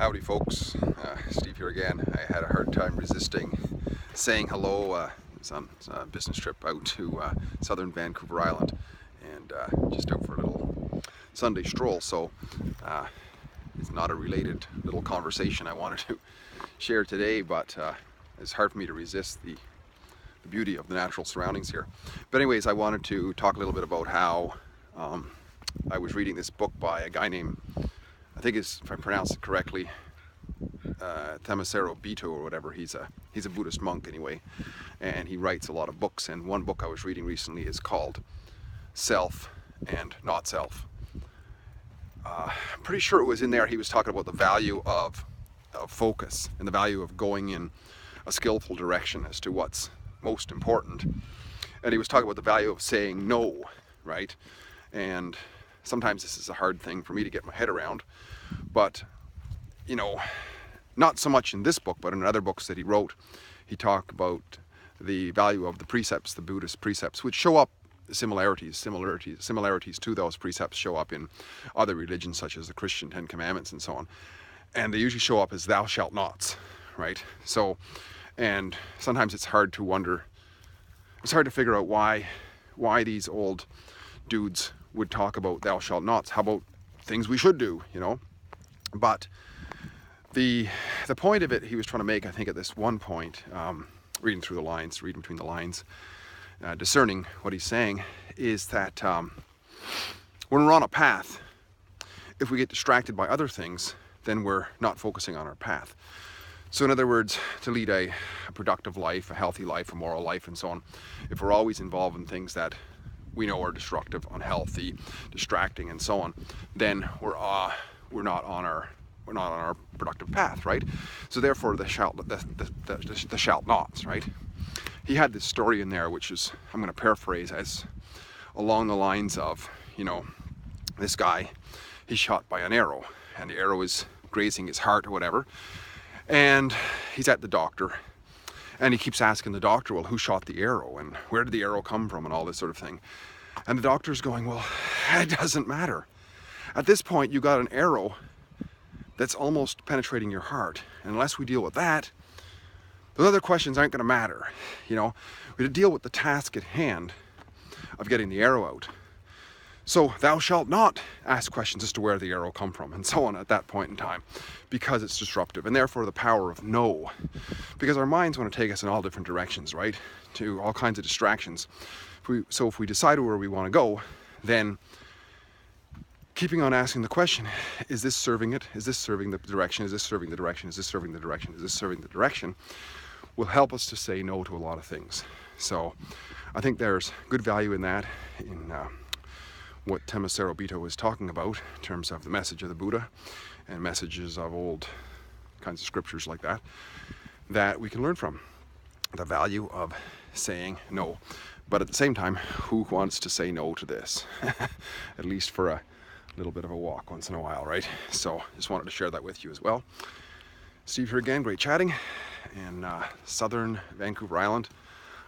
Howdy folks, Steve here again. I had a hard time resisting saying hello. I was on a business trip out to southern Vancouver Island and just out for a little Sunday stroll. So it's not a related little conversation I wanted to share today, but it's hard for me to resist the beauty of the natural surroundings here. But anyways, I wanted to talk a little bit about how I was reading this book by a guy named, I think it's, if I pronounce it correctly, Thanissaro Bhikkhu or whatever. He's a Buddhist monk anyway, and he writes a lot of books. And one book I was reading recently is called Selves and Not-Self. I'm pretty sure it was in there he was talking about the value of focus and the value of going in a skillful direction as to what's most important. And he was talking about the value of saying no, right? And sometimes this is a hard thing for me to get my head around, but you know, not so much in this book, but in other books that he wrote, he talked about the value of the precepts, the Buddhist precepts, which show up similarities to those precepts show up in other religions such as the Christian 10 Commandments and so on. And they usually show up as thou shalt nots, right? So, and sometimes it's hard to figure out why these old dudes would talk about thou shalt nots. How about things we should do, you know? But the point of it he was trying to make, I think at this one point, reading between the lines, discerning what he's saying, is that when we're on a path, if we get distracted by other things, then we're not focusing on our path. So in other words, to lead a productive life, a healthy life, a moral life, and so on, if we're always involved in things that we know are destructive, unhealthy, distracting, and so on, then we're not on our productive path, right? So therefore, the shalt nots, right? He had this story in there, which is, I'm going to paraphrase, as along the lines of, you know, this guy, he's shot by an arrow, and the arrow is grazing his heart or whatever, and he's at the doctor, and he keeps asking the doctor, well, who shot the arrow, and where did the arrow come from, and all this sort of thing. And the doctor's going, well, it doesn't matter. At this point, you got an arrow that's almost penetrating your heart. And unless we deal with that, those other questions aren't going to matter. You know, we have to deal with the task at hand of getting the arrow out. So thou shalt not ask questions as to where the arrow come from and so on at that point in time, because it's disruptive, and therefore the power of no. Because our minds want to take us in all different directions, right? To all kinds of distractions. If we decide where we want to go, then keeping on asking the question, is this serving it? Is this serving the direction? Is this serving the direction? Is this serving the direction? Is this serving the direction? Will help us to say no to a lot of things. So I think there's good value in that, in what Thanissaro Bhikkhu was talking about in terms of the message of the Buddha and messages of old kinds of scriptures like that we can learn from. The value of saying no. But at the same time, who wants to say no to this? At least for a little bit of a walk once in a while, right? So just wanted to share that with you as well. Steve here again, great chatting in southern Vancouver Island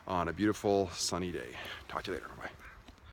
on a beautiful sunny day. Talk to you later, bye.